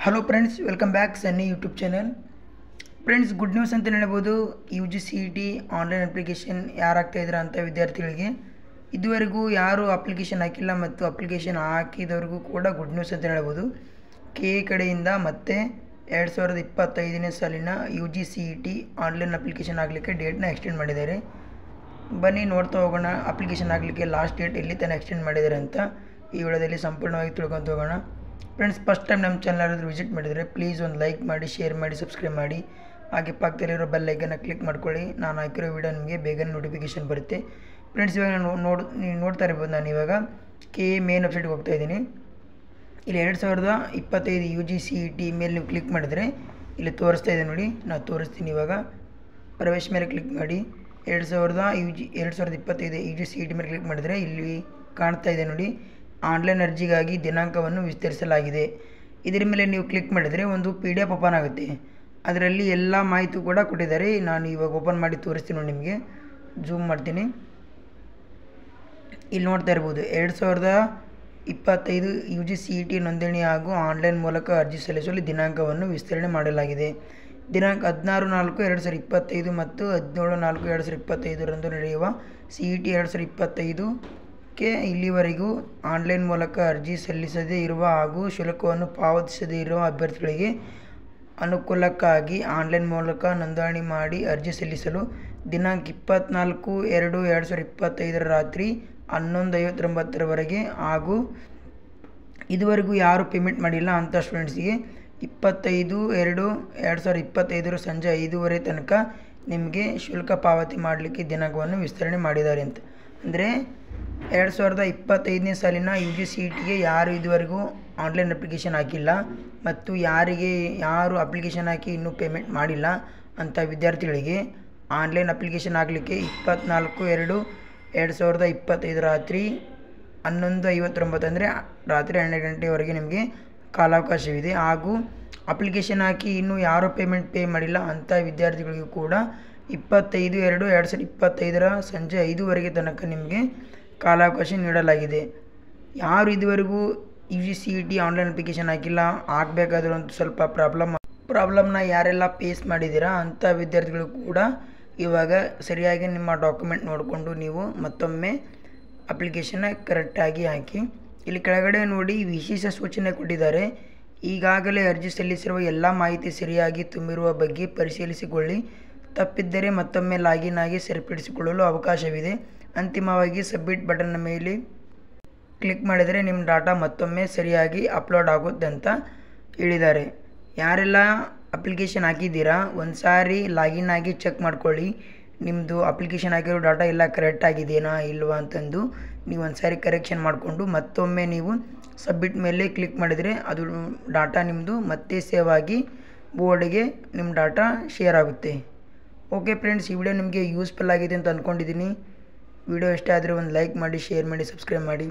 Hello friends, welcome back Sunny YouTube channel. Friends, good news ಅಂತ ಹೇಳ್ಬೋದು. UGCET online application ಯಾರು ಆಗ್ತಾಯಿದ್ದೀರಾ ಅಂತ ವಿದ್ಯಾರ್ಥಿಗಳಿಗೆ ಇದುವರೆಗೂ ಯಾರು ಅಪ್ಲಿಕೇಶನ್ ಹಾಕಿಲ್ಲ ಮತ್ತು ಅಪ್ಲಿಕೇಶನ್ ಹಾಕಿದವ್ರಿಗೂ ಕೂಡ ಗುಡ್ ನ್ಯೂಸ್ ಅಂತ ಹೇಳ್ಬೋದು. KA ಕಡೆಯಿಂದ ಮತ್ತೆ 2025ನೇ ಸಾಲಿನ UGCET ಆನ್ಲೈನ್ ಅಪ್ಲಿಕೇಶನ್ ಆಗಲಿಕ್ಕೆ ಡೇಟ್ನ ಎಕ್ಸ್ಟೆಂಡ್ ಮಾಡಿದ್ದಾರೆ. ಬನ್ನಿ ನೋಡ್ತಾ ಹೋಗೋಣ ಅಪ್ಲಿಕೇಶನ್ ಆಗಲಿಕ್ಕೆ ಲಾಸ್ಟ್ ಡೇಟ್ ಎಲ್ಲಿ ತನಕ ಎಕ್ಸ್ಟೆಂಡ್ ಮಾಡಿದ್ದಾರೆ ಅಂತ ಈ ವಿಡಿಯೋದಲ್ಲಿ ಸಂಪೂರ್ಣವಾಗಿ ತಿಳ್ಕೊತ ಹೋಗೋಣ. ಫ್ರೆಂಡ್ಸ್, ಫಸ್ಟ್ ಟೈಮ್ ನಮ್ಮ ಚಾನಲ್ ಯಾರಾದರೂ ವಿಸಿಟ್ ಮಾಡಿದರೆ ಪ್ಲೀಸ್ ಒಂದು ಲೈಕ್ ಮಾಡಿ, ಶೇರ್ ಮಾಡಿ, ಸಬ್ಸ್ಕ್ರೈಬ್ ಮಾಡಿ. ಹಾಗೆ ಪಕ್ಕದಲ್ಲಿರೋ ಬೆಲ್ ಐಕನ್ನ ಕ್ಲಿಕ್ ಮಾಡ್ಕೊಳ್ಳಿ. ನಾನು ಹಾಕಿರೋ ವಿಡಿಯೋ ನಿಮಗೆ ಬೇಗನೆ ನೋಟಿಫಿಕೇಷನ್ ಬರುತ್ತೆ. ಫ್ರೆಂಡ್ಸ್, ಇವಾಗ ನೀವು ನೋಡ್ತಾ ಇರ್ಬೋದು. ನಾನು ಇವಾಗ KA ಮೇನ್ ವೆಬ್ಸೈಟ್ಗೆ ಹೋಗ್ತಾ ಇದ್ದೀನಿ. ಇಲ್ಲಿ 2025 UGCET ಮೇಲೆ ನೀವು ಕ್ಲಿಕ್ ಮಾಡಿದರೆ ಇಲ್ಲಿ ತೋರಿಸ್ತಾ ಇದೆ ನೋಡಿ. ನಾನು ತೋರಿಸ್ತೀನಿ. ಇವಾಗ ಪ್ರವೇಶ ಮೇಲೆ ಕ್ಲಿಕ್ ಮಾಡಿ 2025 UGCET ಮೇಲೆ ಕ್ಲಿಕ್ ಮಾಡಿದರೆ ಇಲ್ಲಿ ಕಾಣ್ತಾ ಇದೆ ನೋಡಿ, ಆನ್ಲೈನ್ ಅರ್ಜಿಗಾಗಿ ದಿನಾಂಕವನ್ನು ವಿಸ್ತರಿಸಲಾಗಿದೆ. ಇದರ ಮೇಲೆ ನೀವು ಕ್ಲಿಕ್ ಮಾಡಿದರೆ ಒಂದು PDF ಓಪನ್ ಆಗುತ್ತೆ. ಅದರಲ್ಲಿ ಎಲ್ಲ ಮಾಹಿತಿ ಕೂಡ ಕೊಟ್ಟಿದ್ದಾರೆ. ನಾನು ಇವಾಗ ಓಪನ್ ಮಾಡಿ ತೋರಿಸ್ತೀನಿ ನೋಡಿ, ನಿಮಗೆ ಜೂಮ್ ಮಾಡ್ತೀನಿ. ಇಲ್ಲಿ ನೋಡ್ತಾ ಇರ್ಬೋದು 2025 UGCET ನೋಂದಣಿ ಹಾಗೂ ಆನ್ಲೈನ್ ಮೂಲಕ ಅರ್ಜಿ ಸಲ್ಲಿಸಲು ದಿನಾಂಕವನ್ನು ವಿಸ್ತರಣೆ ಮಾಡಲಾಗಿದೆ. ದಿನಾಂಕ 16/4/2025 ಮತ್ತು 17/4/2025 ನಡೆಯುವ CET 2025ಕ್ಕೆ ಇಲ್ಲಿವರೆಗೂ ಆನ್ಲೈನ್ ಮೂಲಕ ಅರ್ಜಿ ಸಲ್ಲಿಸದೇ ಇರುವ ಹಾಗೂ ಶುಲ್ಕವನ್ನು ಪಾವತಿಸದೇ ಇರುವ ಅಭ್ಯರ್ಥಿಗಳಿಗೆ ಅನುಕೂಲಕ್ಕಾಗಿ ಆನ್ಲೈನ್ ಮೂಲಕ ನೋಂದಣಿ ಮಾಡಿ ಅರ್ಜಿ ಸಲ್ಲಿಸಲು ದಿನಾಂಕ 24/2/2025 ರಾತ್ರಿ 11:59 ಹಾಗೂ ಇದುವರೆಗೂ ಯಾರು ಪೇಮೆಂಟ್ ಮಾಡಿಲ್ಲ ಅಂಥ ಸ್ಟೂಡೆಂಟ್ಸಿಗೆ 25/2/2025 ಸಂಜೆ 5:00 ತನಕ ನಿಮಗೆ ಶುಲ್ಕ ಪಾವತಿ ಮಾಡಲಿಕ್ಕೆ ದಿನಾಂಕವನ್ನು ವಿಸ್ತರಣೆ ಮಾಡಿದ್ದಾರೆ ಅಂತ. ಅಂದರೆ 2025ನೇ ಸಾಲಿನ UGCETಗೆ ಯಾರು ಇದುವರೆಗೂ ಆನ್ಲೈನ್ ಅಪ್ಲಿಕೇಶನ್ ಹಾಕಿಲ್ಲ ಮತ್ತು ಯಾರು ಅಪ್ಲಿಕೇಶನ್ ಹಾಕಿ ಇನ್ನೂ ಪೇಮೆಂಟ್ ಮಾಡಿಲ್ಲ ಅಂಥ ವಿದ್ಯಾರ್ಥಿಗಳಿಗೆ ಆನ್ಲೈನ್ ಅಪ್ಲಿಕೇಶನ್ ಆಗಲಿಕ್ಕೆ 24/2/2025 ರಾತ್ರಿ 11:59 ಅಂದರೆ ರಾತ್ರಿ 12 ಗಂಟೆವರೆಗೆ ನಿಮಗೆ ಕಾಲಾವಕಾಶವಿದೆ. ಹಾಗೂ ಅಪ್ಲಿಕೇಶನ್ ಹಾಕಿ ಇನ್ನೂ ಯಾರು ಪೇ ಮಾಡಿಲ್ಲ ಅಂಥ ವಿದ್ಯಾರ್ಥಿಗಳಿಗೂ ಕೂಡ 25/2/2025 ಸಂಜೆ 5:00 ತನಕ ನಿಮಗೆ ಕಾಲಾವಕಾಶ ನೀಡಲಾಗಿದೆ. ಯಾರು ಇದುವರೆಗೂ UGCET ಆನ್ಲೈನ್ ಅಪ್ಲಿಕೇಶನ್ ಹಾಕಿಲ್ಲ, ಆಗಬೇಕಾದ್ರೂ ಒಂದು ಸ್ವಲ್ಪ ಪ್ರಾಬ್ಲಮ್ನ ಯಾರೆಲ್ಲ ಫೇಸ್ ಮಾಡಿದ್ದೀರಾ ಅಂಥ ವಿದ್ಯಾರ್ಥಿಗಳು ಕೂಡ ಇವಾಗ ಸರಿಯಾಗಿ ನಿಮ್ಮ ಡಾಕ್ಯುಮೆಂಟ್ ನೋಡಿಕೊಂಡು ನೀವು ಮತ್ತೊಮ್ಮೆ ಅಪ್ಲಿಕೇಶನ್ನ ಕರೆಕ್ಟಾಗಿ ಹಾಕಿ. ಇಲ್ಲಿ ಕೆಳಗಡೆ ನೋಡಿ ವಿಶೇಷ ಸೂಚನೆ ಕೊಟ್ಟಿದ್ದಾರೆ. ಈಗಾಗಲೇ ಅರ್ಜಿ ಸಲ್ಲಿಸಿರುವ ಎಲ್ಲ ಮಾಹಿತಿ ಸರಿಯಾಗಿ ತುಂಬಿರುವ ಬಗ್ಗೆ ಪರಿಶೀಲಿಸಿಕೊಳ್ಳಿ. ತಪ್ಪಿದ್ದರೆ ಮತ್ತೊಮ್ಮೆ ಲಾಗಿನ್ ಆಗಿ ಸರಿಪಡಿಸಿಕೊಳ್ಳಲು ಅವಕಾಶವಿದೆ. ಅಂತಿಮವಾಗಿ ಸಬ್ಮಿಟ್ ಬಟನ್ನ ಮೇಲೆ ಕ್ಲಿಕ್ ಮಾಡಿದರೆ ನಿಮ್ಮ ಡಾಟಾ ಮತ್ತೊಮ್ಮೆ ಸರಿಯಾಗಿ ಅಪ್ಲೋಡ್ ಆಗುತ್ತೆ ಅಂತ ಹೇಳಿದ್ದಾರೆ. ಯಾರೆಲ್ಲ ಅಪ್ಲಿಕೇಶನ್ ಹಾಕಿದ್ದೀರಾ ಒಂದು ಸಾರಿ ಲಾಗಿನ್ ಆಗಿ ಚೆಕ್ ಮಾಡ್ಕೊಳ್ಳಿ. ನಿಮ್ಮದು ಅಪ್ಲಿಕೇಶನ್ ಹಾಕಿರೋ ಡಾಟಾ ಎಲ್ಲ ಕರೆಕ್ಟ್ ಆಗಿದೆಯಾ ಇಲ್ವಾ ಅಂತಂದು ನೀವು ಒಂದು ಸಾರಿ ಕರೆಕ್ಷನ್ ಮಾಡಿಕೊಂಡು ಮತ್ತೊಮ್ಮೆ ನೀವು ಸಬ್ಮಿಟ್ ಮೇಲೆ ಕ್ಲಿಕ್ ಮಾಡಿದರೆ ಅದು ಡಾಟಾ ನಿಮ್ಮದು ಮತ್ತೆ ಸೇವ್ ಆಗಿ ಬೋರ್ಡಿಗೆ ನಿಮ್ಮ ಡಾಟಾ ಶೇರ್ ಆಗುತ್ತೆ. ಓಕೆ ಫ್ರೆಂಡ್ಸ್, ಈ ವಿಡಿಯೋ ನಿಮಗೆ ಯೂಸ್ಫುಲ್ ಆಗಿದೆ ಅಂತ ಅಂದ್ಕೊಂಡಿದ್ದೀನಿ. ವಿಡಿಯೋ ಇಷ್ಟ ಆದರೆ ಒಂದು ಲೈಕ್ ಮಾಡಿ, ಶೇರ್ ಮಾಡಿ, ಸಬ್ಸ್ಕ್ರೈಬ್ ಮಾಡಿ.